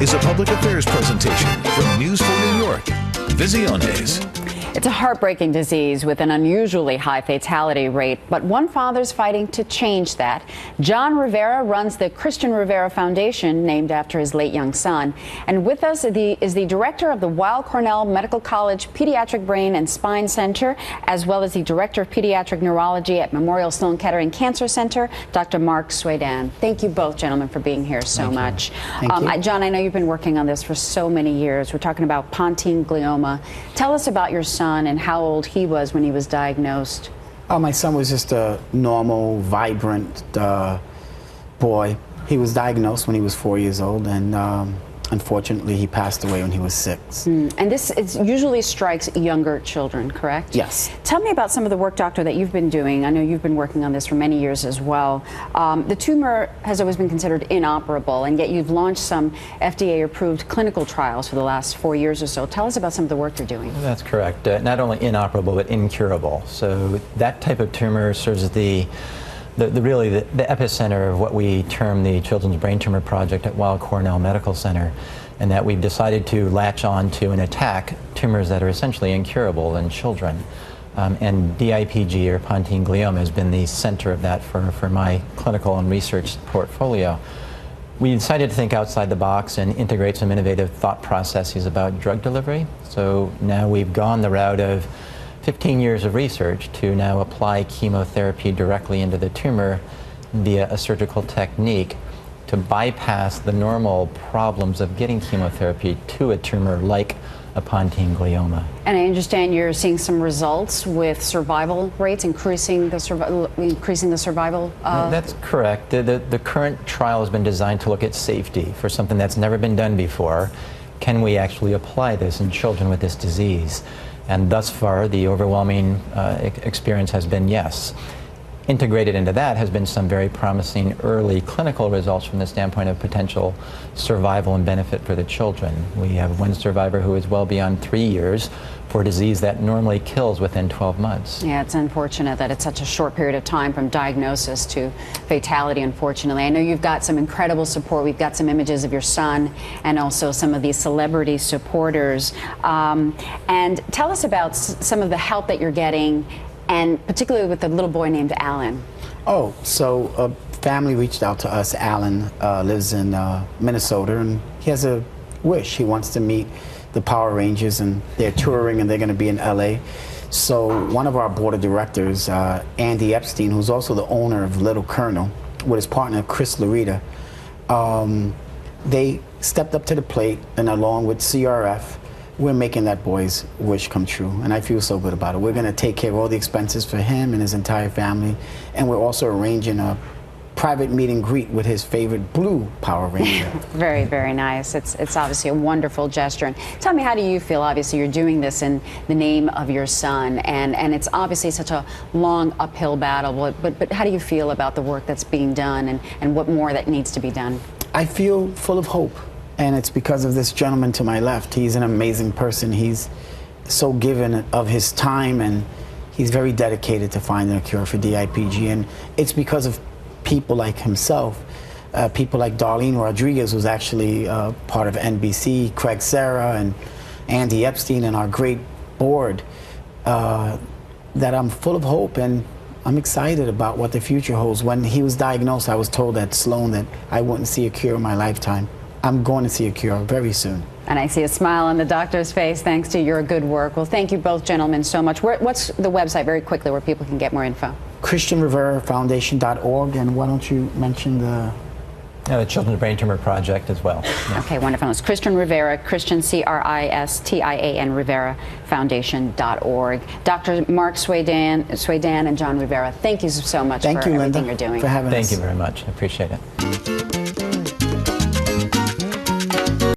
is a public affairs presentation from News 4 New York. Visiones. It's a heartbreaking disease with an unusually high fatality rate, but one father's fighting to change that. John Rivera runs the Cristian Rivera Foundation, named after his late young son. And with us is the director of the Weill Cornell Medical College Pediatric Brain and Spine Center, as well as the director of pediatric neurology at Memorial Sloan Kettering Cancer Center, Dr. Mark Souweidane. Thank you both, gentlemen, for being here so much. Thank you. John, I know you've been working on this for so many years. We're talking about Pontine Glioma. Tell us about your son and how old he was when he was diagnosed. Oh, my son was just a normal, vibrant boy. He was diagnosed when he was 4 years old, and unfortunately, he passed away when he was 6. And this usually strikes younger children, correct? Yes. Tell me about some of the work, doctor, that you've been doing. I know you've been working on this for many years as well. The tumor has always been considered inoperable, and yet you've launched some FDA-approved clinical trials for the last 4 years or so. Tell us about some of the work you're doing. That's correct. Not only inoperable, but incurable. So that type of tumor serves as the epicenter of what we term the Children's Brain Tumor Project at Weill Cornell Medical Center, and that we've decided to latch on to and attack tumors that are essentially incurable in children. And DIPG, or Pontine Glioma, has been the center of that for my clinical and research portfolio. We decided to think outside the box and integrate some innovative thought processes about drug delivery. So now we've gone the route of 15 years of research to now apply chemotherapy directly into the tumor via a surgical technique to bypass the normal problems of getting chemotherapy to a tumor like a Pontine glioma. And I understand you're seeing some results with survival rates, increasing the survival. That's correct. The current trial has been designed to look at safety for something that's never been done before. Can we actually apply this in children with this disease? And thus far, the overwhelming experience has been yes. Integrated into that has been some very promising early clinical results from the standpoint of potential survival and benefit for the children. We have one survivor who is well beyond 3 years for a disease that normally kills within 12 months. Yeah, it's unfortunate that it's such a short period of time from diagnosis to fatality, unfortunately. I know you've got some incredible support. We've got some images of your son and also some of these celebrity supporters. And tell us about some of the help that you're getting, and particularly with the little boy named Alan. Oh, so a family reached out to us. Alan lives in Minnesota, and he has a wish. He wants to meet the Power Rangers, and they're touring, and they're going to be in LA. So one of our board of directors, Andy Epstein, who's also the owner of Little Colonel, with his partner Chris Rivera, they stepped up to the plate, and along with CRF, we're making that boy's wish come true, and I feel so good about it. We're going to take care of all the expenses for him and his entire family, and we're also arranging a private meet and greet with his favorite blue Power Ranger. Very, very nice. It's obviously a wonderful gesture. And tell me, how do you feel? Obviously, you're doing this in the name of your son, and it's obviously such a long uphill battle, but how do you feel about the work that's being done and what more that needs to be done? I feel full of hope. And it's because of this gentleman to my left. He's an amazing person. He's so given of his time, and he's very dedicated to finding a cure for DIPG. And it's because of people like himself, people like Darlene Rodriguez, who's actually part of NBC, Craig Serra, and Andy Epstein, and our great board, that I'm full of hope, and I'm excited about what the future holds. When he was diagnosed, I was told at Sloan that I wouldn't see a cure in my lifetime. I'm going to see a cure very soon. And I see a smile on the doctor's face thanks to your good work. Well, thank you both gentlemen so much. What's the website, very quickly, where people can get more info? CristianRiveraFoundation.org, and why don't you mention the Children's Brain Tumor Project as well. Yeah. Okay, wonderful. It's Cristian Rivera, Cristian, C-R-I-S-T-I-A-N, Rivera Foundation.org. Dr. Mark Souweidane and John Rivera, thank you so much for everything you're doing. For having us. Thank you very much. I appreciate it.